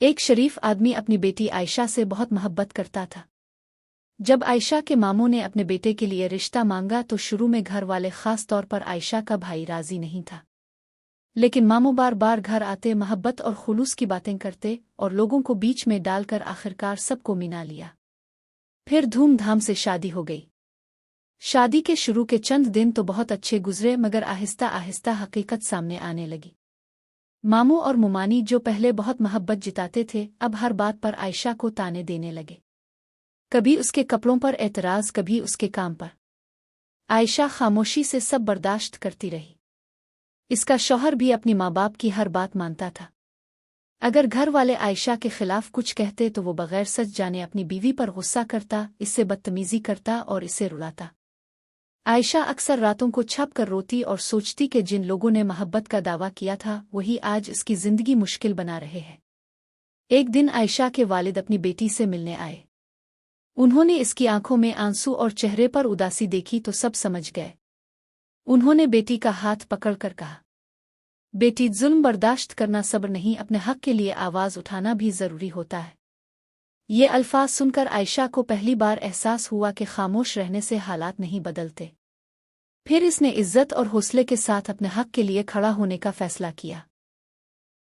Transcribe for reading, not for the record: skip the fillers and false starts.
ایک شریف آدمی اپنی بیٹی عائشہ سے بہت محبت کرتا تھا۔ جب عائشہ کے ماموں نے اپنے بیٹے کے لیے رشتہ مانگا تو شروع میں گھر والے خاص طور پر عائشہ کا بھائی راضی نہیں تھا، لیکن ماموں بار بار گھر آتے، محبت اور خلوص کی باتیں کرتے اور لوگوں کو بیچ میں ڈال کر آخرکار سب کو منا لیا۔ پھر دھوم دھام سے شادی ہو گئی۔ شادی کے شروع کے چند دن تو بہت اچھے گزرے، مگر آہستہ آہستہ حقیقت سامنے آنے لگی۔ ماموں اور ممانی جو پہلے بہت محبت جتاتے تھے، اب ہر بات پر عائشہ کو تانے دینے لگے۔ کبھی اس کے کپڑوں پر اعتراض، کبھی اس کے کام پر۔ عائشہ خاموشی سے سب برداشت کرتی رہی۔ اس کا شوہر بھی اپنی ماں باپ کی ہر بات مانتا تھا۔ اگر گھر والے عائشہ کے خلاف کچھ کہتے تو وہ بغیر سچ جانے اپنی بیوی پر غصہ کرتا، اس سے بدتمیزی کرتا اور اسے رلاتا۔ عائشہ اکثر راتوں کو چھپ کر روتی اور سوچتی کہ جن لوگوں نے محبت کا دعویٰ کیا تھا وہی آج اس کی زندگی مشکل بنا رہے ہیں۔ ایک دن عائشہ کے والد اپنی بیٹی سے ملنے آئے۔ انہوں نے اس کی آنکھوں میں آنسو اور چہرے پر اداسی دیکھی تو سب سمجھ گئے۔ انہوں نے بیٹی کا ہاتھ پکڑ کر کہا، بیٹی، ظلم برداشت کرنا صبر نہیں، اپنے حق کے لیے آواز اٹھانا بھی ضروری ہوتا ہے۔ یہ الفاظ سن کر عائشہ کو پہلی بار احساس ہوا کہ خاموش رہنے سے حالات نہیں بدلتے۔ پھر اس نے عزت اور حوصلے کے ساتھ اپنے حق کے لیے کھڑا ہونے کا فیصلہ کیا۔